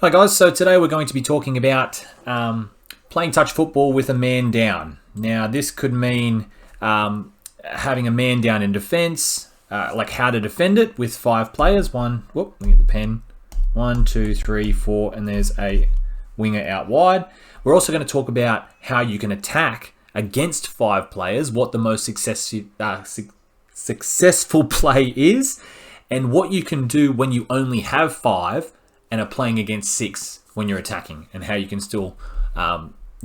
Hi guys, so today we're going to be talking about playing touch football with a man down. Now this could mean having a man down in defence, like how to defend it with 5 players. Let me get the pen. 1, 2, 3, 4, and there's a winger out wide. We're also going to talk about how you can attack against 5 players, what the most successful play is, and what you can do when you only have 5 and are playing against 6 when you're attacking, and how you can still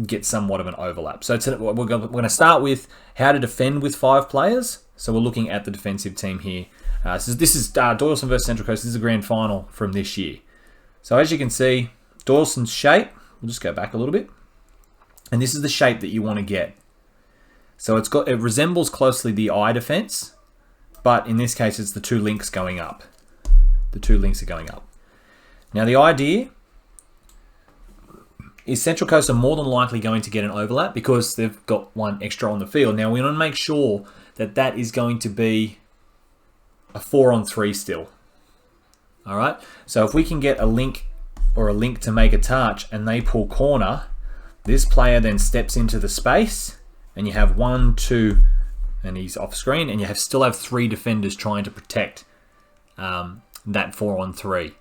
get somewhat of an overlap. So today, we're going to start with how to defend with 5 players. So we're looking at the defensive team here. So this is Doyleson versus Central Coast. This is the grand final from this year. So as you can see, Doyleson's shape, we'll just go back a little bit. And this is the shape that you want to get. So it resembles closely the eye defense, but in this case, it's the 2 links going up. The 2 links are going up. Now the idea is Central Coast are more than likely going to get an overlap because they've got 1 extra on the field. Now we want to make sure that that is going to be a 4-on-3 still. All right. So if we can get a link or a link to make a touch and they pull corner, this player then steps into the space and you have 1, 2, and he's off screen, and you still have 3 defenders trying to protect that 4-on-3.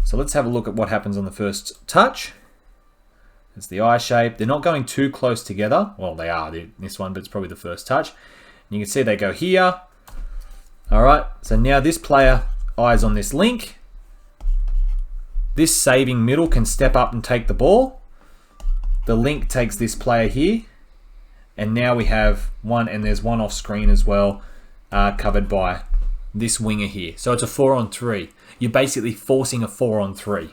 So let's have a look at what happens on the first touch. It's the eye shape. They're not going too close together. Well, they are this one, but it's probably the first touch. And you can see they go here. All right. So now this player eyes on this link. This saving middle can step up and take the ball. The link takes this player here. And now we have 1, and there's 1 off screen as well, covered by this winger here. So it's a 4-on-3. You're basically forcing a 4-on-3.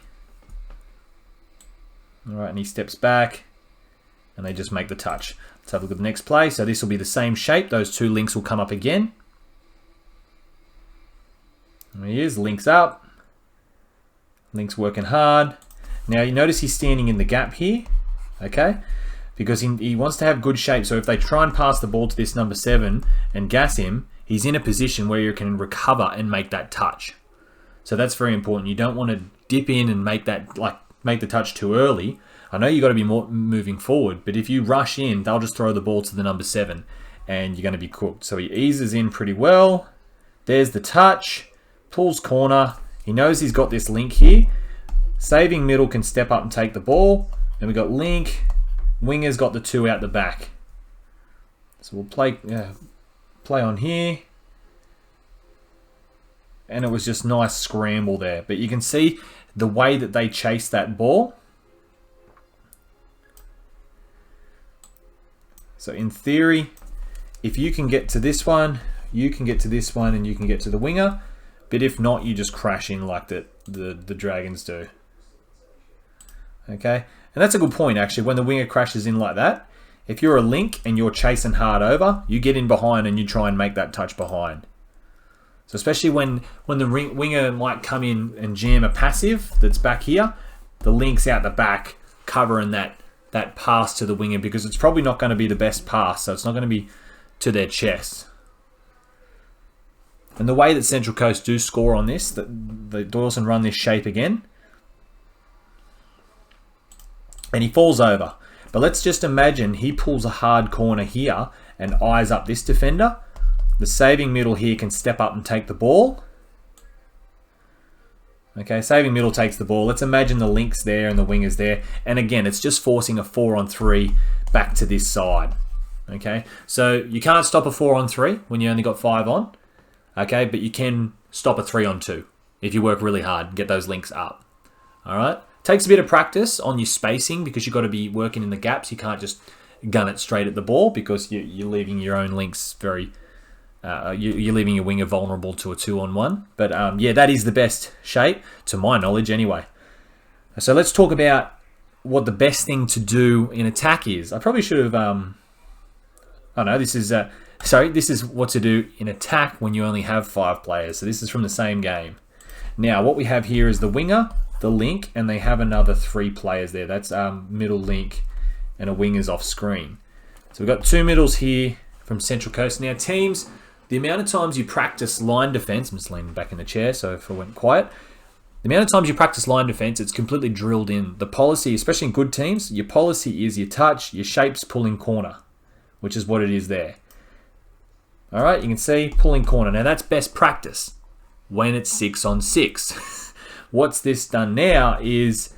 All right, and he steps back, and they just make the touch. Let's have a look at the next play. So this will be the same shape. Those 2 links will come up again. There he is, links up. Link's working hard. Now you notice he's standing in the gap here, okay? Because he wants to have good shape. So if they try and pass the ball to this number 7 and gas him, he's in a position where you can recover and make that touch. So that's very important. You don't want to dip in and make the touch too early. I know you got to be more moving forward, but if you rush in, they'll just throw the ball to the number 7 and you're going to be cooked. So he eases in pretty well. There's the touch, pulls corner. He knows he's got this link here. Saving middle can step up and take the ball. Then we got link. Winger's got the 2 out the back. So we'll play on here. And it was just nice scramble there. But you can see the way that they chase that ball. So in theory, if you can get to this one, you can get to this one, and you can get to the winger. But if not, you just crash in like the Dragons do. Okay? And that's a good point, actually. When the winger crashes in like that, if you're a link and you're chasing hard over, you get in behind and you try and make that touch behind. So especially when the winger might come in and jam a passive that's back here, the link's out the back covering that pass to the winger, because it's probably not going to be the best pass, so it's not going to be to their chest. And the way that Central Coast do score on this, the Doyleson run this shape again, and he falls over. But let's just imagine he pulls a hard corner here and eyes up this defender. The saving middle here can step up and take the ball. Okay, saving middle takes the ball. Let's imagine the link's there and the winger's there. And again, it's just forcing a 4-on-3 back to this side. Okay, so you can't stop a 4-on-3 when you only got 5 on. Okay, but you can stop a 3-on-2 if you work really hard and get those links up. All right, takes a bit of practice on your spacing, because you've got to be working in the gaps. You can't just gun it straight at the ball, because you're leaving your own links very... you're leaving your winger vulnerable to a 2-on-1. But yeah, that is the best shape, to my knowledge anyway. So let's talk about what the best thing to do in attack is. I probably should have... oh no, this is... this is what to do in attack when you only have 5 players. So this is from the same game. Now, what we have here is the winger, the link, and they have another 3 players there. That's middle link and a winger's off screen. So we've got 2 middles here from Central Coast. Now, teams... The amount of times you practice line defense, I'm just leaning back in the chair so if I went quiet. The amount of times you practice line defense, it's completely drilled in. The policy, especially in good teams, your policy is your touch, your shapes, pulling corner, which is what it is there. All right, you can see pulling corner. Now that's best practice when it's 6 on 6. What's this done now is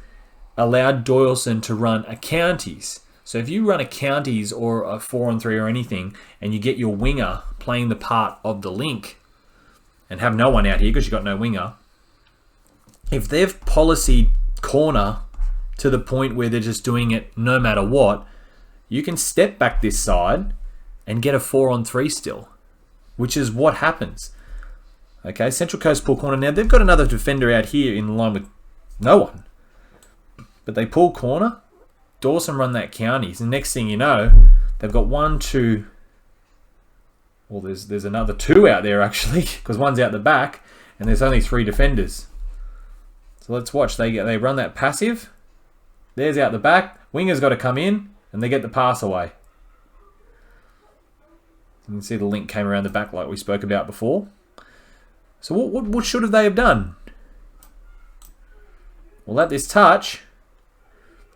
allowed Doyleson to run a counties. So if you run a counties or a 4 on 3 or anything, and you get your winger playing the part of the link, and have no one out here because you've got no winger, if they've policied corner to the point where they're just doing it no matter what, you can step back this side and get a 4 on 3 still, which is what happens. Okay, Central Coast pull corner. Now they've got another defender out here in line with no one, but they pull corner. Dawson run that counties, and next thing you know, they've got 1, 2. Well, there's another 2 out there actually, because one's out the back, and there's only 3 defenders. So let's watch. They run that passive. There's out the back. Winger's got to come in, and they get the pass away. You can see the link came around the back like we spoke about before. So what should have they have done? Well, at this touch,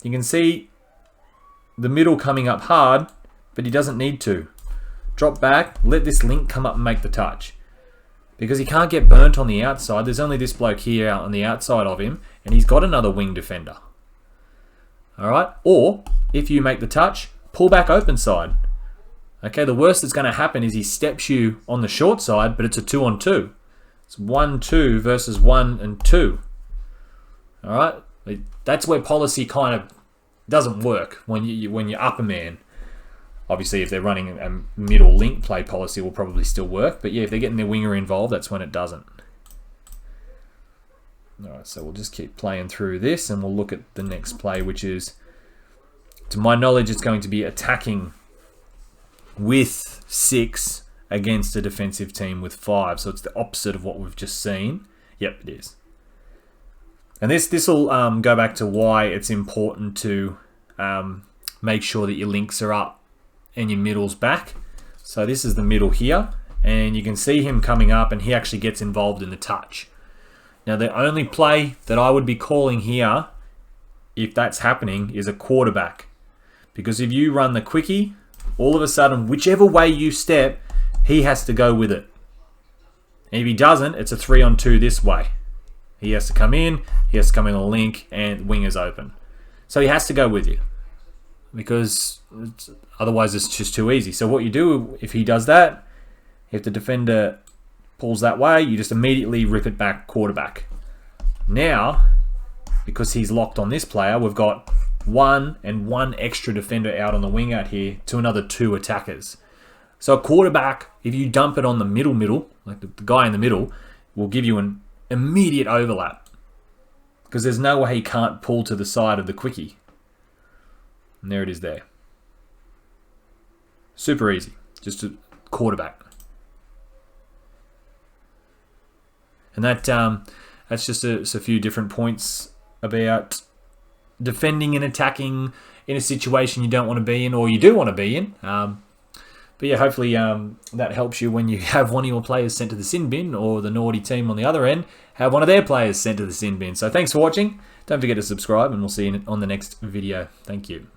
you can see the middle coming up hard, but he doesn't need to. Drop back, let this link come up and make the touch. Because he can't get burnt on the outside. There's only this bloke here out on the outside of him, and he's got another wing defender. Alright? Or, if you make the touch, pull back open side. Okay, the worst that's going to happen is he steps you on the short side, but it's a 2 on 2. It's 1, 2 versus 1 and 2. Alright? That's where policy kind of doesn't work when you're up a man. Obviously, if they're running a middle link play policy, will probably still work. But yeah, if they're getting their winger involved, that's when it doesn't. Alright, so we'll just keep playing through this, and we'll look at the next play, which is, to my knowledge, it's going to be attacking with 6 against a defensive team with 5. So it's the opposite of what we've just seen. Yep, it is. And this will go back to why it's important to make sure that your links are up and your middle's back. So this is the middle here, and you can see him coming up, and he actually gets involved in the touch. Now the only play that I would be calling here, if that's happening, is a quarterback. Because if you run the quickie, all of a sudden, whichever way you step, he has to go with it. And if he doesn't, it's a 3 on 2 this way. He has to come in on the link, and winger's open. So he has to go with you, because otherwise it's just too easy. So what you do, if he does that, if the defender pulls that way, you just immediately rip it back quarterback. Now, because he's locked on this player, we've got 1 and 1 extra defender out on the wing out here to another 2 attackers. So a quarterback, if you dump it on the middle, like the guy in the middle, will give you an immediate overlap, because there's no way he can't pull to the side of the quickie. And there it is there. Super easy. Just a quarterback. And that's just a few different points about defending and attacking in a situation you don't want to be in, or you do want to be in. But yeah, hopefully that helps you when you have one of your players sent to the sin bin, or the naughty team on the other end have one of their players sent to the sin bin. So thanks for watching. Don't forget to subscribe, and we'll see you on the next video. Thank you.